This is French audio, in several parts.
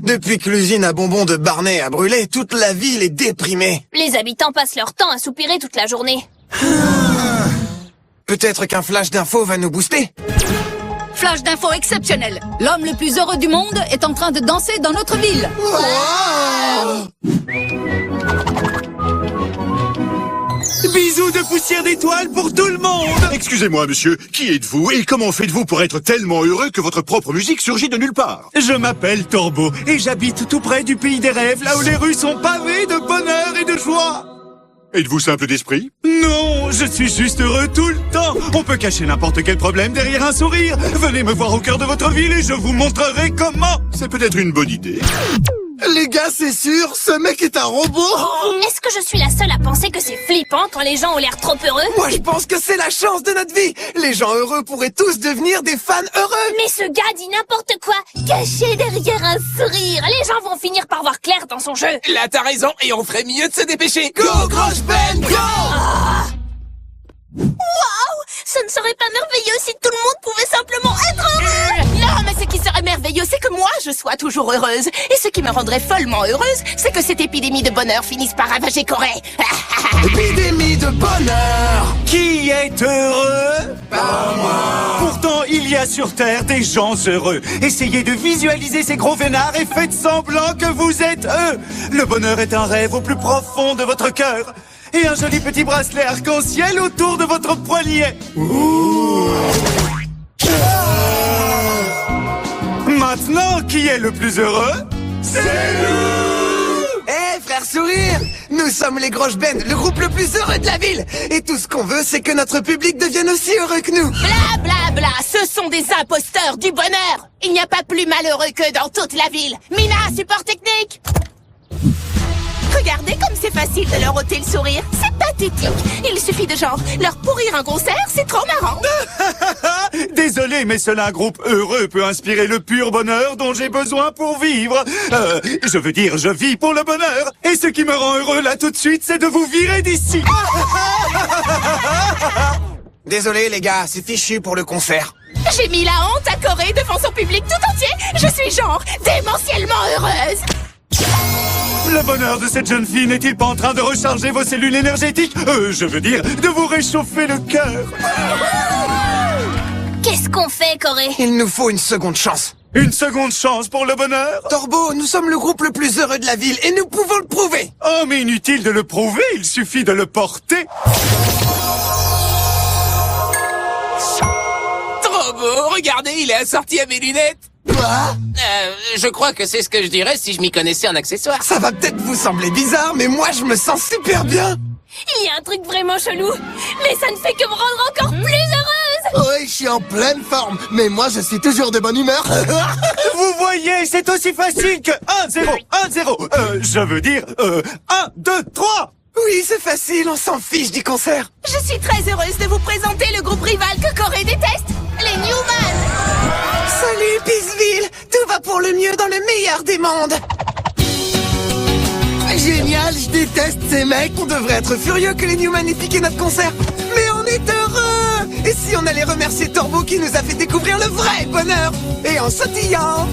Depuis que l'usine à bonbons de Barney a brûlé, toute la ville est déprimée. Les habitants passent leur temps à soupirer toute la journée. Peut-être qu'un flash d'info va nous booster. Flash d'info exceptionnel. L'homme le plus heureux du monde est en train de danser dans notre ville. Bisous de poussière d'étoiles pour tout le monde. Excusez-moi, monsieur, qui êtes-vous et comment faites-vous pour être tellement heureux que votre propre musique surgit de nulle part? Je m'appelle Torbo et j'habite tout près du pays des rêves, là où les rues sont pavées de bonheur et de joie. Êtes-vous simple d'esprit? Non, je suis juste heureux tout le temps. On peut cacher n'importe quel problème derrière un sourire. Venez me voir au cœur de votre ville et je vous montrerai comment. C'est peut-être une bonne idée. Les gars, c'est sûr, ce mec est un robot. Est-ce que je suis la seule à penser que c'est flippant quand les gens ont l'air trop heureux? Moi, je pense que c'est la chance de notre vie. Les gens heureux pourraient tous devenir des fans heureux. Mais ce gars dit n'importe quoi, caché derrière un sourire. Les gens vont finir par voir clair dans son jeu. Là, t'as raison, et on ferait mieux de se dépêcher. Go, Grosse Ben, go! Waouh! Ce ne serait pas merveilleux si tout le monde pouvait simplement être heureux! Non, mais ce qui serait merveilleux, c'est que moi, je sois toujours heureuse. Et ce qui me rendrait follement heureuse, c'est que cette épidémie de bonheur finisse par ravager Corée. Épidémie de bonheur. Qui est heureux? Pas moi. Pourtant, il y a sur Terre des gens heureux. Essayez de visualiser ces gros vénards et faites semblant que vous êtes eux. Le bonheur est un rêve au plus profond de votre cœur. Et un joli petit bracelet arc-en-ciel autour de votre poignet. Maintenant, qui est le plus heureux? C'est nous! Eh, frère sourire, nous sommes les Grosse Ben, le groupe le plus heureux de la ville. Et tout ce qu'on veut, c'est que notre public devienne aussi heureux que nous. Bla bla bla, ce sont des imposteurs du bonheur. Il n'y a pas plus malheureux que dans toute la ville. Mina, support technique. Regardez comme c'est facile de leur ôter le sourire. C'est pathétique. Il suffit de genre leur pourrir un concert, c'est trop marrant. Désolé, mais seul un groupe heureux peut inspirer le pur bonheur dont j'ai besoin pour vivre. Je veux dire, je vis pour le bonheur. Et ce qui me rend heureux là tout de suite, c'est de vous virer d'ici. Désolé les gars, c'est fichu pour le concert. J'ai mis la honte à Corée devant son public tout entier. Je suis genre démentiellement heureuse. Le bonheur de cette jeune fille n'est-il pas en train de recharger vos cellules énergétiques? Je veux dire, de vous réchauffer le cœur. Qu'est-ce qu'on fait, Corée? Il nous faut une seconde chance. Une seconde chance pour le bonheur? Torbo, nous sommes le groupe le plus heureux de la ville et nous pouvons le prouver. Oh, mais inutile de le prouver, il suffit de le porter. Trop beau, regardez, il est assorti à mes lunettes. Quoi? Je crois que c'est ce que je dirais si je m'y connaissais en accessoire. Ça va peut-être vous sembler bizarre, mais moi je me sens super bien. Il y a un truc vraiment chelou, mais ça ne fait que me rendre encore plus heureuse! Oui, je suis en pleine forme, mais moi je suis toujours de bonne humeur. Vous voyez, c'est aussi facile que 1-0, 1-0. Je veux dire, 1, 2, 3. Oui, c'est facile, on s'en fiche du concert. Je suis très heureuse de vous présenter le groupe rival que Corée déteste, les Newman. Salut Peaceville, tout va pour le mieux dans le meilleur des mondes. Génial, je déteste ces mecs. On devrait être furieux que les Newman aient piqué notre concert. Mais on est heureux. Et si on allait remercier Torbo qui nous a fait découvrir le vrai bonheur? Et en sautillant.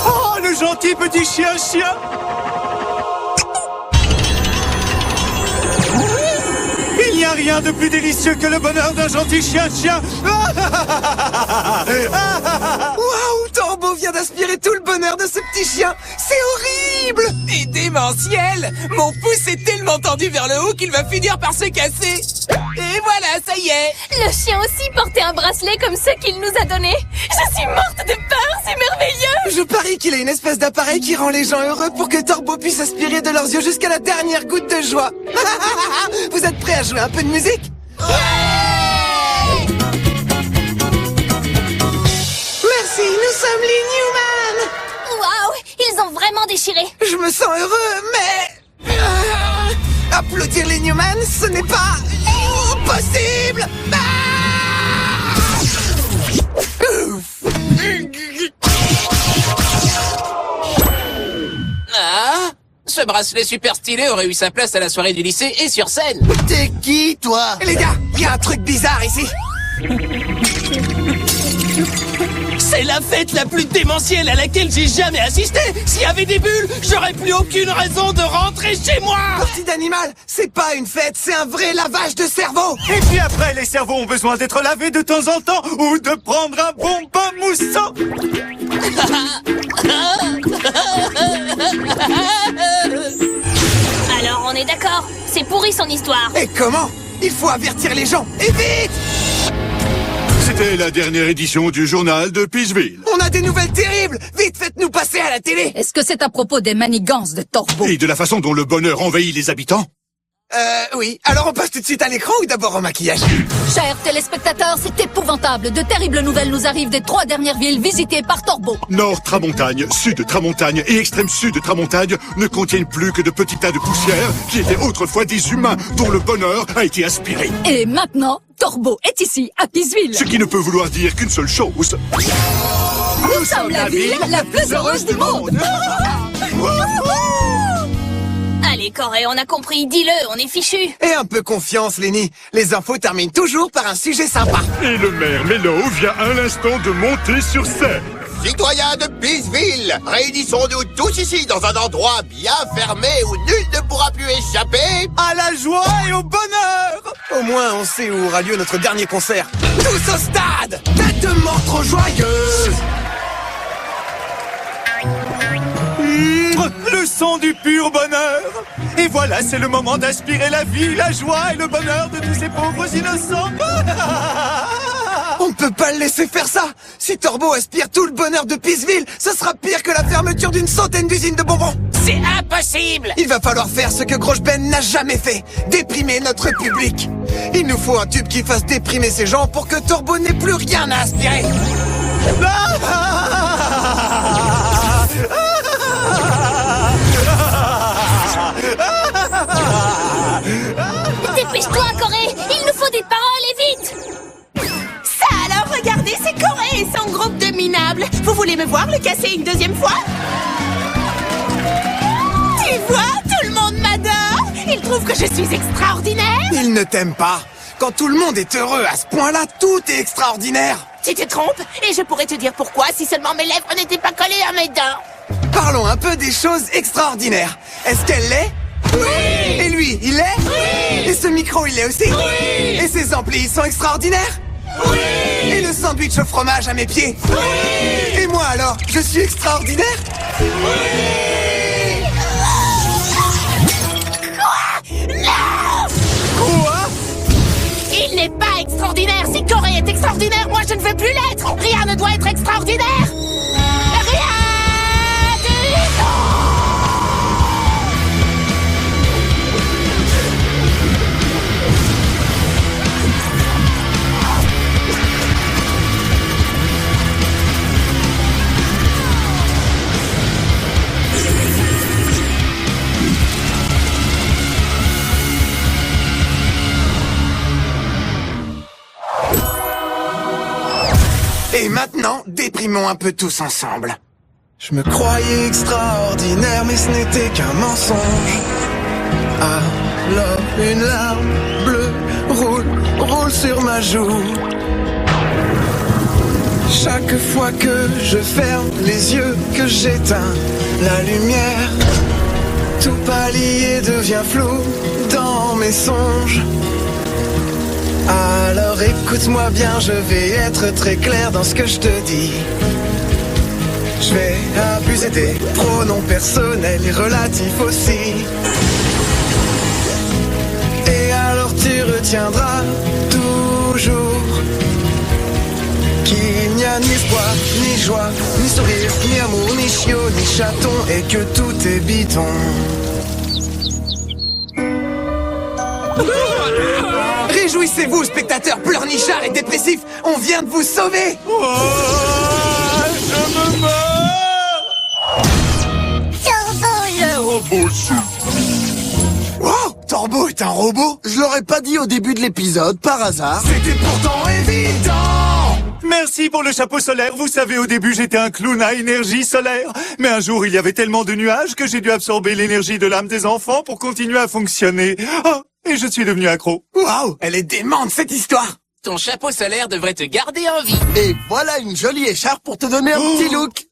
Oh, le gentil petit chien. Il n'y a rien de plus délicieux que le bonheur d'un gentil chien. Waouh, Torbo vient d'aspirer tout le bonheur de ce petit chien. C'est horrible. Et démentiel! Mon pouce est tellement tendu vers le haut qu'il va finir par se casser. Et voilà, ça y est. Le chien aussi portait un bracelet comme ceux qu'il nous a donné. Je suis morte de peur, c'est merveilleux! Je parie qu'il a une espèce d'appareil qui rend les gens heureux pour que Torbo puisse aspirer de leurs yeux jusqu'à la dernière goutte de joie. Vous êtes prêts à jouer un peu de musique? Merci, nous sommes les Newman. Waouh! Ils ont vraiment déchiré! Je me sens heureux, mais... applaudir les Newman, ce n'est pas... possible. Ah! Ce bracelet super stylé aurait eu sa place à la soirée du lycée et sur scène. T'es qui, toi? Les gars, il y a un truc bizarre ici. C'est la fête la plus démentielle à laquelle j'ai jamais assisté. S'il y avait des bulles, j'aurais plus aucune raison de rentrer chez moi. Partie d'animal, c'est pas une fête, c'est un vrai lavage de cerveau. Et puis après, les cerveaux ont besoin d'être lavés de temps en temps ou de prendre un bon bain moussant. Alors on est d'accord, c'est pourri son histoire. Et comment? Il faut avertir les gens, et vite! C'était la dernière édition du journal de Peaceville. On a des nouvelles terribles! Vite, faites-nous passer à la télé! Est-ce que c'est à propos des manigances de Torbo? Et de la façon dont le bonheur envahit les habitants. Oui. Alors on passe tout de suite à l'écran ou d'abord au maquillage? Chers téléspectateurs, c'est épouvantable. De terribles nouvelles nous arrivent des 3 dernières villes visitées par Torbo. Nord Tramontagne, Sud Tramontagne et Extrême Sud Tramontagne ne contiennent plus que de petits tas de poussière qui étaient autrefois des humains dont le bonheur a été aspiré. Et maintenant, Torbo est ici, à Peaceville. Ce qui ne peut vouloir dire qu'une seule chose. Nous sommes la ville la plus heureuse du monde. Allez Corée, on a compris, dis-le, on est fichu. Et un peu confiance, Lenny. Les infos terminent toujours par un sujet sympa. Et le maire Mello vient à l'instant de monter sur scène. Citoyens de Peaceville, réunissons-nous tous ici dans un endroit bien fermé où nul ne pourra plus échapper. À la joie et au bonheur! Au moins, on sait où aura lieu notre dernier concert. Tous au stade! Tête de mort trop joyeuse! Le son du pur bonheur. Et voilà, c'est le moment d'aspirer la vie, la joie et le bonheur de tous ces pauvres innocents. On ne peut pas le laisser faire ça! Si Torbo aspire tout le bonheur de Peaceville, ce sera pire que la fermeture d'une centaine d'usines de bonbons! C'est impossible. Il va falloir faire ce que Grosse Ben n'a jamais fait, déprimer notre public. Il nous faut un tube qui fasse déprimer ces gens pour que Torbo n'ait plus rien à aspirer. Dépêche-toi Corée, il nous faut des paroles et vite. Ça alors, regardez, c'est Corée et son groupe de minables. Vous voulez me voir le casser une deuxième fois? Tu vois, tout le monde m'adore. Il trouve que je suis extraordinaire. Il ne t'aime pas. Quand tout le monde est heureux à ce point-là, tout est extraordinaire. Tu te trompes, et je pourrais te dire pourquoi si seulement mes lèvres n'étaient pas collées à mes dents. Parlons un peu des choses extraordinaires. Est-ce qu'elle l'est? Oui! Et lui, il l'est? Oui! Et ce micro, il l'est aussi? Oui! Et ces amplis, ils sont extraordinaires? Oui! Et le sandwich au fromage à mes pieds? Oui! Et moi alors, je suis extraordinaire? Oui! Quoi? Non! Quoi? Il n'est pas extraordinaire. Si Corée est extraordinaire, moi je ne veux plus l'être. Rien ne doit être extraordinaire. Rien du tout. Et maintenant, déprimons un peu tous ensemble. Je me croyais extraordinaire, mais ce n'était qu'un mensonge. Alors une larme bleue roule sur ma joue. Chaque fois que je ferme les yeux, que j'éteins la lumière, tout palier devient flou dans mes songes. Alors écoute-moi bien, je vais être très clair dans ce que je te dis. Je vais abuser des pronoms personnels et relatifs aussi. Et alors tu retiendras toujours qu'il n'y a ni espoir, ni joie, ni sourire, ni amour, ni chiot, ni chaton, et que tout est bidon. Réjouissez-vous, spectateurs pleurnichards et dépressifs, on vient de vous sauver. Oh, je me meurs. Oh, Torbo est un robot? Je l'aurais pas dit au début de l'épisode, par hasard. C'était pourtant évident. Merci pour le chapeau solaire. Vous savez, au début, j'étais un clown à énergie solaire. Mais un jour, il y avait tellement de nuages que j'ai dû absorber l'énergie de l'âme des enfants pour continuer à fonctionner. Oh, et je suis devenu accro. Waouh, elle est démente cette histoire. Ton chapeau solaire devrait te garder en vie. Et voilà une jolie écharpe pour te donner un petit look.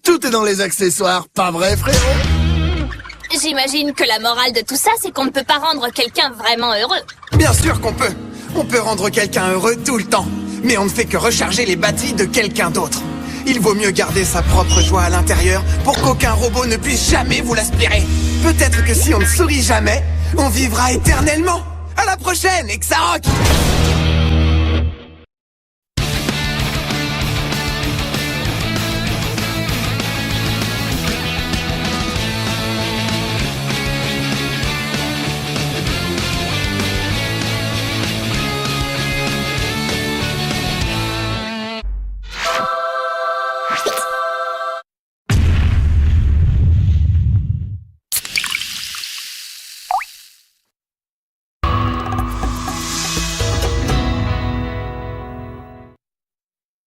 Tout est dans les accessoires, pas vrai, frérot? J'imagine que la morale de tout ça, c'est qu'on ne peut pas rendre quelqu'un vraiment heureux. Bien sûr qu'on peut. On peut rendre quelqu'un heureux tout le temps. Mais on ne fait que recharger les batteries de quelqu'un d'autre. Il vaut mieux garder sa propre joie à l'intérieur pour qu'aucun robot ne puisse jamais vous l'aspirer. Peut-être que si on ne sourit jamais, on vivra éternellement. À la prochaine, Exarock!